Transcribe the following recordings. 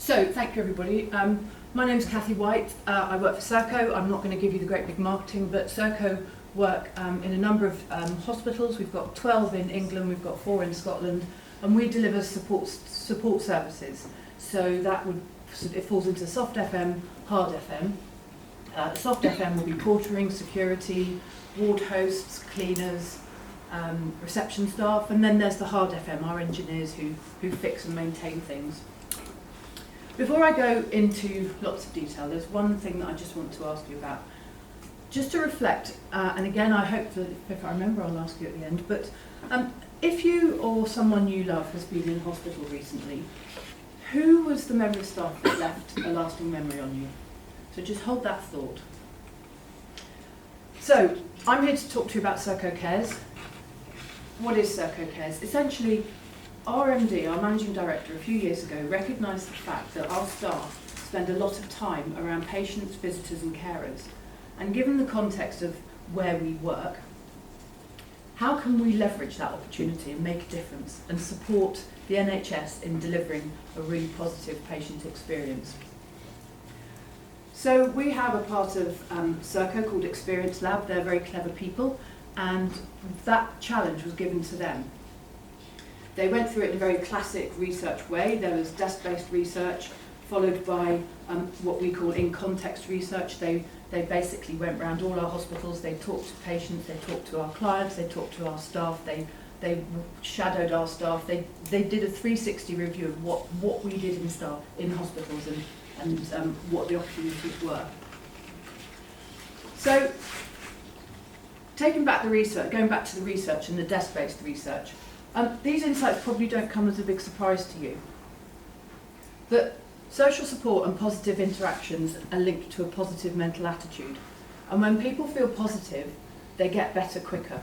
So, thank you everybody. My name's Cathy White. I work for Serco. I'm not going to give you the great big marketing, but Serco work in a number of hospitals. We've got 12 in England, we've got 4 in Scotland, and we deliver support services. So that would, it falls into soft FM, hard FM. Soft FM will be portering, security, ward hosts, cleaners, reception staff, and then there's the hard FM, our engineers who fix and maintain things. Before I go into lots of detail, there's one thing that I just want to ask you about. Just to reflect, and again I hope that if I remember I'll ask you at the end, but if you or someone you love has been in hospital recently, who was the member of staff that left a lasting memory on you? So just hold that thought. So, I'm here to talk to you about SoCo Cares. What is SoCo Cares? Essentially, our MD, our Managing Director, a few years ago recognised the fact that our staff spend a lot of time around patients, visitors and carers. And given the context of where we work, how can we leverage that opportunity and make a difference and support the NHS in delivering a really positive patient experience? So we have a part of Serco called Experience Lab. They're very clever people, and that challenge was given to them. They went through it in a very classic research way. There was desk-based research, followed by what we call in-context research. They basically went around all our hospitals, they talked to patients, they talked to our clients, they talked to our staff, they shadowed our staff, they did a 360 review of what we did in hospitals and what the opportunities were. So, taking back the research, going back to the research and the desk-based research, these insights probably don't come as a big surprise to you. That social support and positive interactions are linked to a positive mental attitude. And when people feel positive, they get better quicker.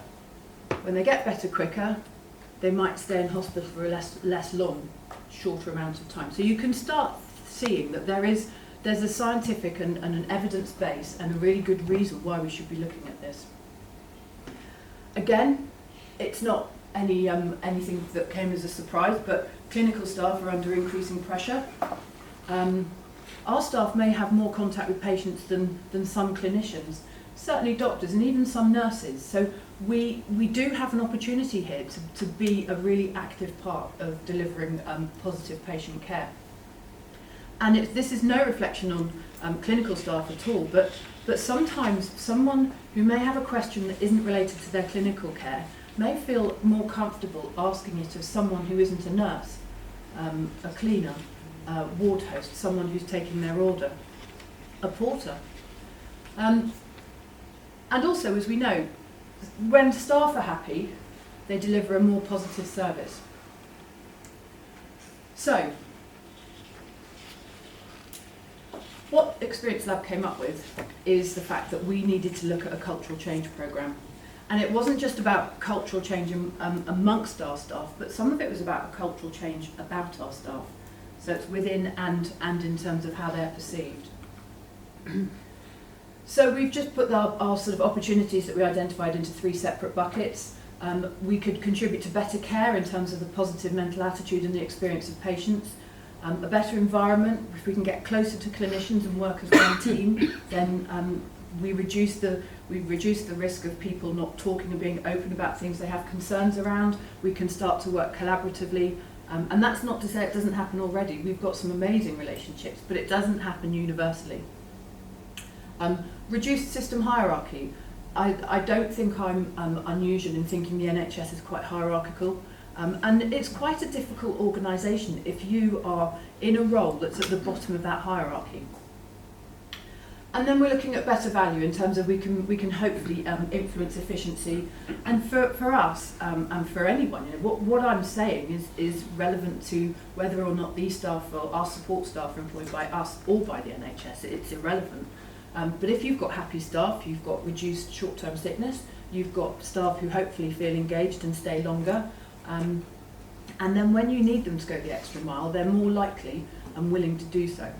When they get better quicker, they might stay in hospital for a less long, shorter amount of time. So you can start seeing that there's a scientific and an evidence base and a really good reason why we should be looking at this. Again, it's not anything that came as a surprise, but clinical staff are under increasing pressure. Our staff may have more contact with patients than some clinicians, certainly doctors and even some nurses. So we do have an opportunity here to be a really active part of delivering positive patient care. And this is no reflection on clinical staff at all, but sometimes someone who may have a question that isn't related to their clinical care may feel more comfortable asking it of someone who isn't a nurse, a cleaner, a ward host, someone who's taking their order, a porter. And also, as we know, when staff are happy, they deliver a more positive service. So, what Experience Lab came up with is the fact that we needed to look at a cultural change programme. And it wasn't just about cultural change amongst our staff, but some of it was about a cultural change about our staff. So it's within and in terms of how they're perceived. So we've just put our sort of opportunities that we identified into 3 separate buckets. We could contribute to better care in terms of the positive mental attitude and the experience of patients. A better environment. If we can get closer to clinicians and work as one team, then we reduce the risk of people not talking and being open about things they have concerns around. We can start to work collaboratively, and that's not to say it doesn't happen already. We've got some amazing relationships, but it doesn't happen universally. Reduced system hierarchy. I don't think I'm unusual in thinking the NHS is quite hierarchical. And it's quite a difficult organisation if you are in a role that's at the bottom of that hierarchy. And then we're looking at better value in terms of we can hopefully influence efficiency. And for us and for anyone, you know, what I'm saying is relevant to whether or not these staff or our support staff are employed by us or by the NHS. It's irrelevant. But if you've got happy staff, you've got reduced short-term sickness, you've got staff who hopefully feel engaged and stay longer. And then when you need them to go the extra mile, they're more likely and willing to do so.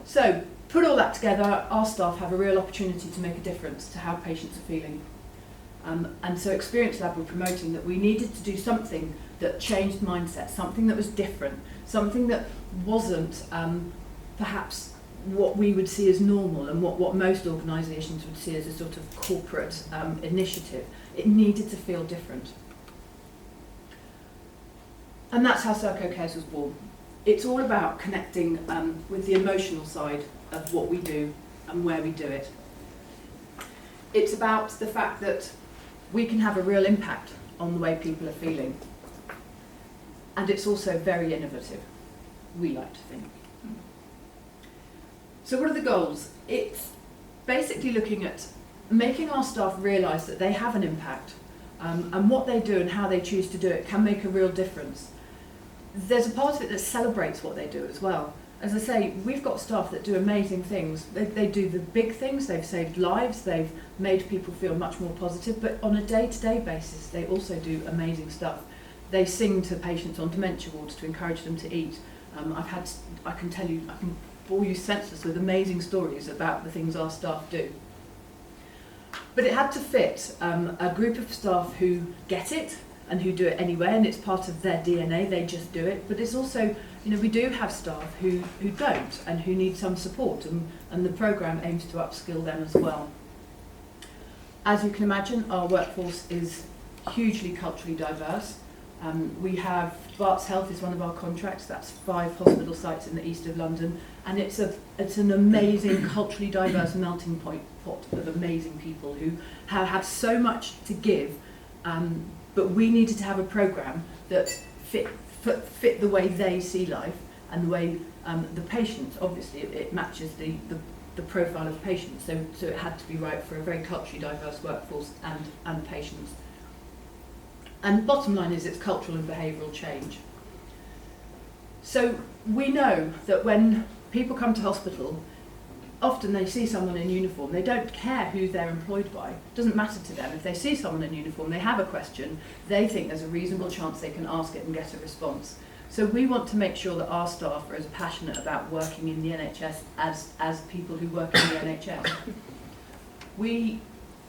So, put all that together, our staff have a real opportunity to make a difference to how patients are feeling. And so Experience Lab were promoting that we needed to do something that changed mindset, something that was different, something that wasn't perhaps what we would see as normal and what most organisations would see as a sort of corporate initiative. It needed to feel different. And that's how Serco Cares was born. It's all about connecting with the emotional side of what we do and where we do it. It's about the fact that we can have a real impact on the way people are feeling. And it's also very innovative, we like to think. So what are the goals? It's basically looking at making our staff realise that they have an impact, and what they do and how they choose to do it can make a real difference. There's a part of it that celebrates what they do as well. As I say, we've got staff that do amazing things. They do the big things, they've saved lives, they've made people feel much more positive, but on a day-to-day basis, they also do amazing stuff. They sing to patients on dementia wards to encourage them to eat. I can bore you senseless with amazing stories about the things our staff do. But it had to fit a group of staff who get it and who do it anyway, and it's part of their DNA, they just do it. But it's also, we do have staff who don't and who need some support, and the programme aims to upskill them as well. As you can imagine, our workforce is hugely culturally diverse. We have Barts Health is one of our contracts. That's 5 hospital sites in the east of London, and it's an amazing culturally diverse melting pot of amazing people who have so much to give. But we needed to have a programme that fit the way they see life and the way the patients. Obviously, it matches the profile of patients. So it had to be right for a very culturally diverse workforce and patients. And bottom line is it's cultural and behavioural change. So we know that when people come to hospital, often they see someone in uniform. They don't care who they're employed by. It doesn't matter to them. If they see someone in uniform, they have a question, they think there's a reasonable chance they can ask it and get a response. So we want to make sure that our staff are as passionate about working in the NHS as people who work in the NHS.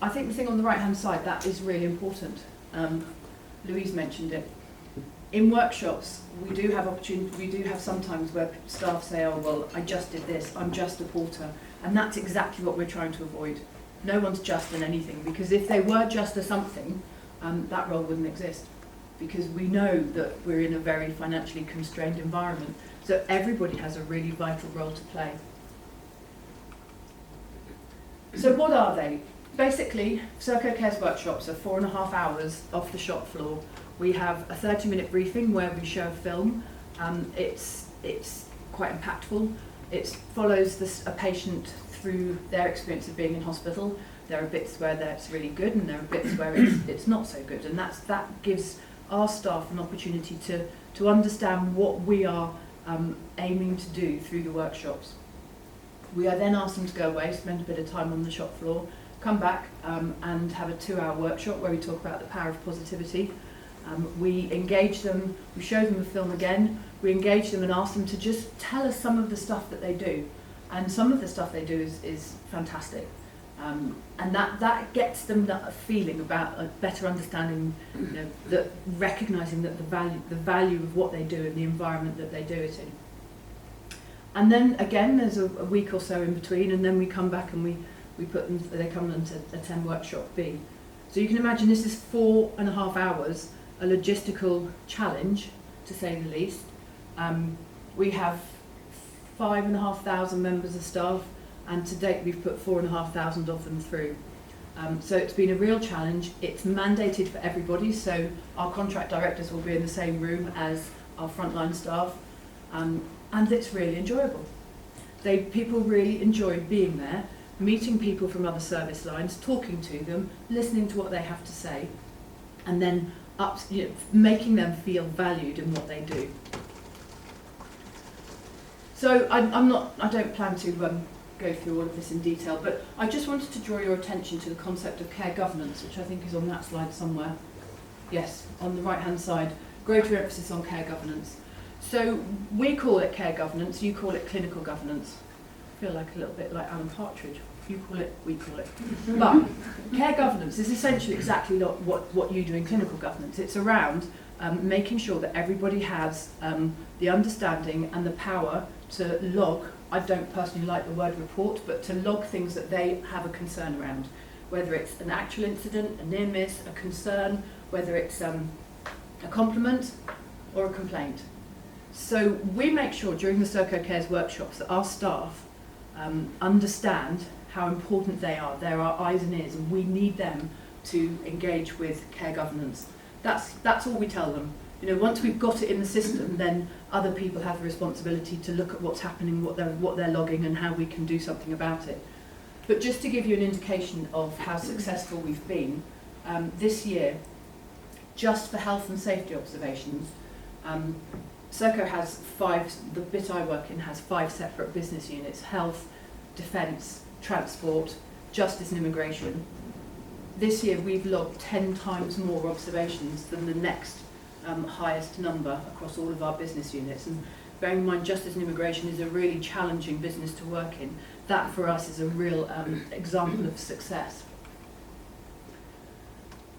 I think the thing on the right-hand side, that is really important. Louise mentioned it. In workshops, we do have sometimes where staff say, oh, well, I just did this, I'm just a porter. And that's exactly what we're trying to avoid. No one's just in anything, because if they were just a something, that role wouldn't exist. Because we know that we're in a very financially constrained environment. So everybody has a really vital role to play. So what are they? Basically, Serco Cares workshops are 4.5 hours off the shop floor. We have a 30-minute briefing where we show a film. It's quite impactful. It follows a patient through their experience of being in hospital. There are bits where that's really good, and there are bits where it's not so good. And that gives our staff an opportunity to understand what we are aiming to do through the workshops. We are then asked them to go away, spend a bit of time on the shop floor, come back and have a 2-hour workshop where we talk about the power of positivity. We engage them, we show them the film again, we engage them and ask them to just tell us some of the stuff that they do. And some of the stuff they do is fantastic. And that gets them that feeling about a better understanding, that recognising that the value of what they do and the environment that they do it in. And then again, there's a week or so in between, and then we come back and they come on to attend workshop B. So you can imagine this is 4.5 hours, a logistical challenge, to say the least. We have 5,500 members of staff, and to date we've put 4,500 of them through. So it's been a real challenge. It's mandated for everybody, so our contract directors will be in the same room as our frontline staff, and it's really enjoyable. People really enjoy being there, meeting people from other service lines, talking to them, listening to what they have to say, and then making them feel valued in what they do. So I don't plan to go through all of this in detail, but I just wanted to draw your attention to the concept of care governance, which I think is on that slide somewhere. Yes, on the right-hand side, greater emphasis on care governance. So we call it care governance, you call it clinical governance. I feel like a little bit like Alan Partridge. You call it, we call it. But care governance is essentially exactly what you do in clinical governance. It's around making sure that everybody has the understanding and the power to log, I don't personally like the word report, but to log things that they have a concern around, whether it's an actual incident, a near miss, a concern, whether it's a compliment or a complaint. So we make sure during the SoCo Cares workshops that our staff understand how important they are. They're our eyes and ears, and we need them to engage with care governance. That's all we tell them. You know, once we've got it in the system, then other people have the responsibility to look at what's happening, what they're logging, and how we can do something about it. But just to give you an indication of how successful we've been, this year, just for health and safety observations, Serco has the bit I work in has 5 separate business units: health, defence, transport, justice and immigration. This year we've logged 10 times more observations than the next highest number across all of our business units. And bearing in mind justice and immigration is a really challenging business to work in, that for us is a real example of success.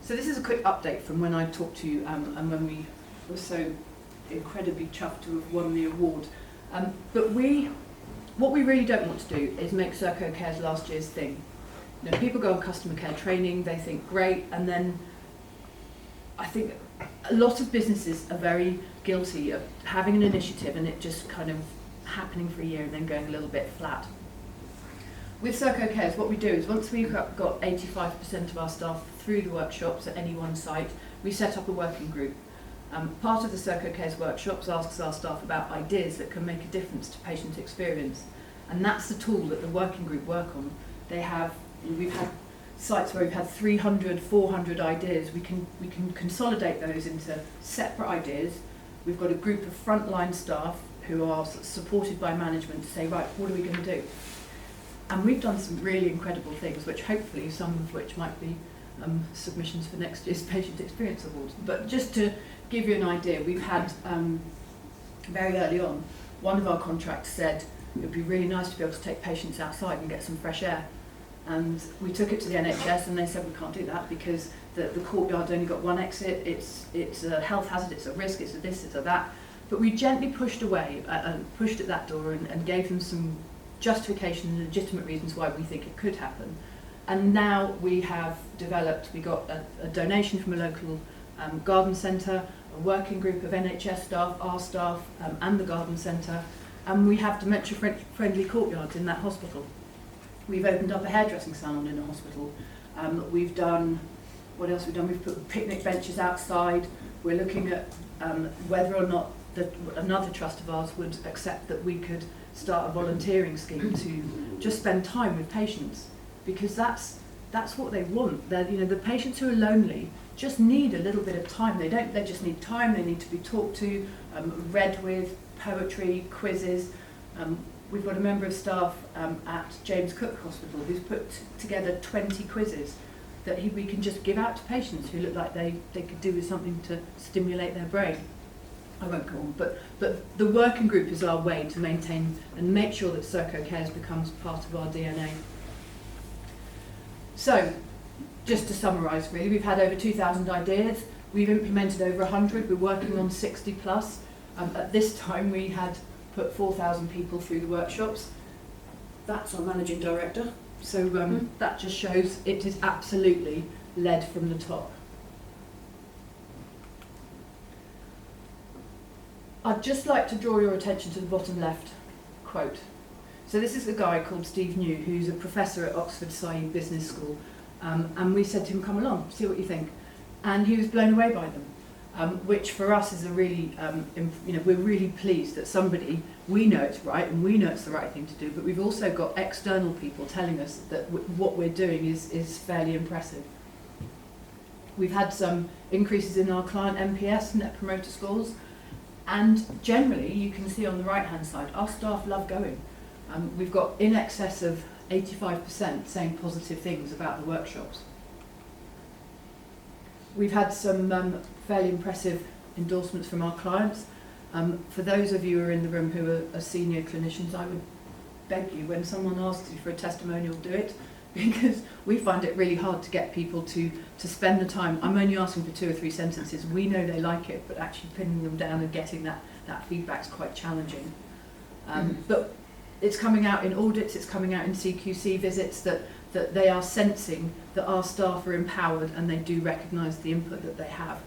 So this is a quick update from when I talked to you and when we were so incredibly chuffed to have won the award. But what we really don't want to do is make SoCo Cares last year's thing. You know, people go on customer care training, they think great, and then I think a lot of businesses are very guilty of having an initiative and it just kind of happening for a year and then going a little bit flat. With SoCo Cares, what we do is once we've got 85% of our staff through the workshops at any one site, we set up a working group. Part of the SoCo Cares workshops asks our staff about ideas that can make a difference to patient experience, and that's the tool that the working group work on. We've had sites where we've had 300, 400 ideas. We can consolidate those into separate ideas. We've got a group of frontline staff who are supported by management to say, right, what are we going to do? And we've done some really incredible things, which hopefully some of which might be submissions for next year's Patient Experience Awards. But just to give you an idea, we've had, very early on, one of our contracts said it would be really nice to be able to take patients outside and get some fresh air. And we took it to the NHS and they said we can't do that because the courtyard's only got one exit, it's a health hazard, it's a risk, it's a this, it's a that. But we gently pushed away and pushed at that door and gave them some justification and legitimate reasons why we think it could happen. And now we have developed, we got a donation from a local garden centre, a working group of NHS staff, our staff and the garden centre, and we have dementia-friendly courtyards in that hospital. We've opened up a hairdressing salon in a hospital. We've done, what else we've done? We've put picnic benches outside. We're looking at whether or not another trust of ours would accept that we could start a volunteering scheme to just spend time with patients, because that's what they want. The patients who are lonely just need a little bit of time. They just need time. They need to be talked to, read with, poetry, quizzes. We've got a member of staff at James Cook Hospital who's put together 20 quizzes that we can just give out to patients who look like they could do with something to stimulate their brain. I won't go on, but the working group is our way to maintain and make sure that Serco Cares becomes part of our DNA. So, just to summarise really, we've had over 2,000 ideas, we've implemented over 100, we're working on 60 plus. At this time we had put 4,000 people through the workshops. That's our managing director. So that just shows it is absolutely led from the top. I'd just like to draw your attention to the bottom left quote. So this is a guy called Steve New, who's a professor at Oxford Saïd Business School. And we said to him, come along, see what you think. And he was blown away by them. Which for us is a really, we're really pleased that somebody, we know it's right and we know it's the right thing to do, but we've also got external people telling us that what we're doing is fairly impressive. We've had some increases in our client NPS, Net Promoter Scores, and generally you can see on the right hand side, our staff love going. We've got in excess of 85% saying positive things about the workshops. We've had some fairly impressive endorsements from our clients. For those of you who are in the room who are senior clinicians, I would beg you, when someone asks you for a testimonial, do it, because we find it really hard to get people to spend the time. I'm only asking for 2 or 3 sentences. We know they like it, but actually pinning them down and getting that feedback is quite challenging. But it's coming out in audits, it's coming out in CQC visits that they are sensing that our staff are empowered and they do recognise the input that they have.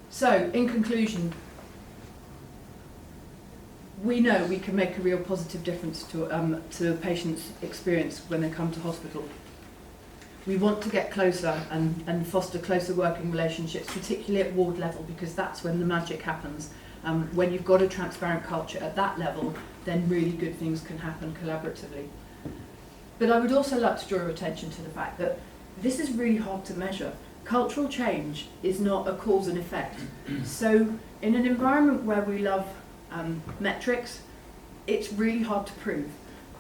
So, in conclusion, we know we can make a real positive difference to a patient's experience when they come to hospital. We want to get closer and foster closer working relationships, particularly at ward level, because that's when the magic happens. When you've got a transparent culture at that level, then really good things can happen collaboratively. But I would also like to draw your attention to the fact that this is really hard to measure. Cultural change is not a cause and effect. So in an environment where we love metrics, it's really hard to prove.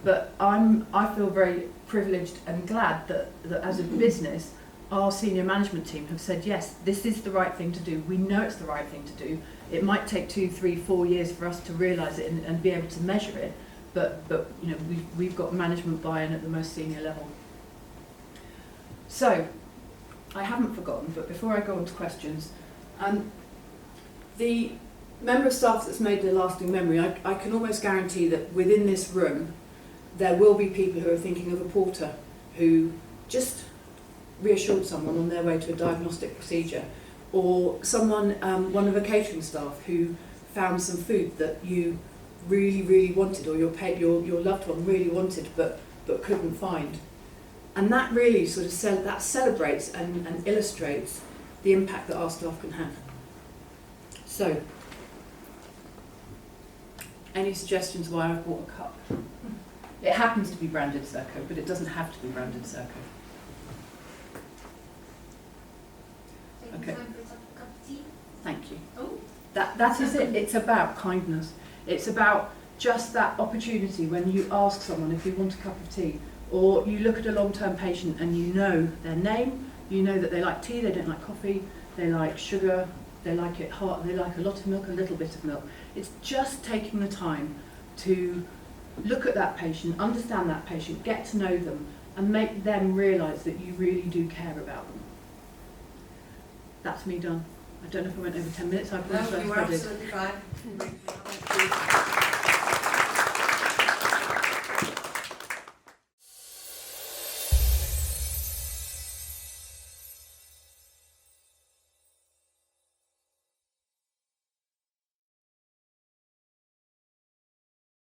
But I feel very privileged and glad that as a business, our senior management team have said, yes, this is the right thing to do. We know it's the right thing to do. It might take 2, 3, 4 years for us to realise it and be able to measure it, but you know, we've got management buy-in at the most senior level. So, I haven't forgotten, but before I go on to questions, the member of staff that's made a lasting memory, I can almost guarantee that within this room, there will be people who are thinking of a porter who just reassured someone on their way to a diagnostic procedure, or someone, one of a catering staff who found some food that you really wanted, or your loved one really wanted but couldn't find. And that really sort of that celebrates and illustrates the impact that our staff can have. So, any suggestions why I've bought a cup? It happens to be branded Serco, but it doesn't have to be branded Serco. Okay. Thank you. Oh. That is it. It's about kindness. It's about just that opportunity when you ask someone if you want a cup of tea, or you look at a long-term patient and you know their name, you know that they like tea, they don't like coffee, they like sugar, they like it hot, they like a lot of milk, a little bit of milk. It's just taking the time to look at that patient, understand that patient, get to know them, and make them realise that you really do care about them. That's me done. I don't know if I went over 10 minutes. I apologise. No, you were absolutely fine.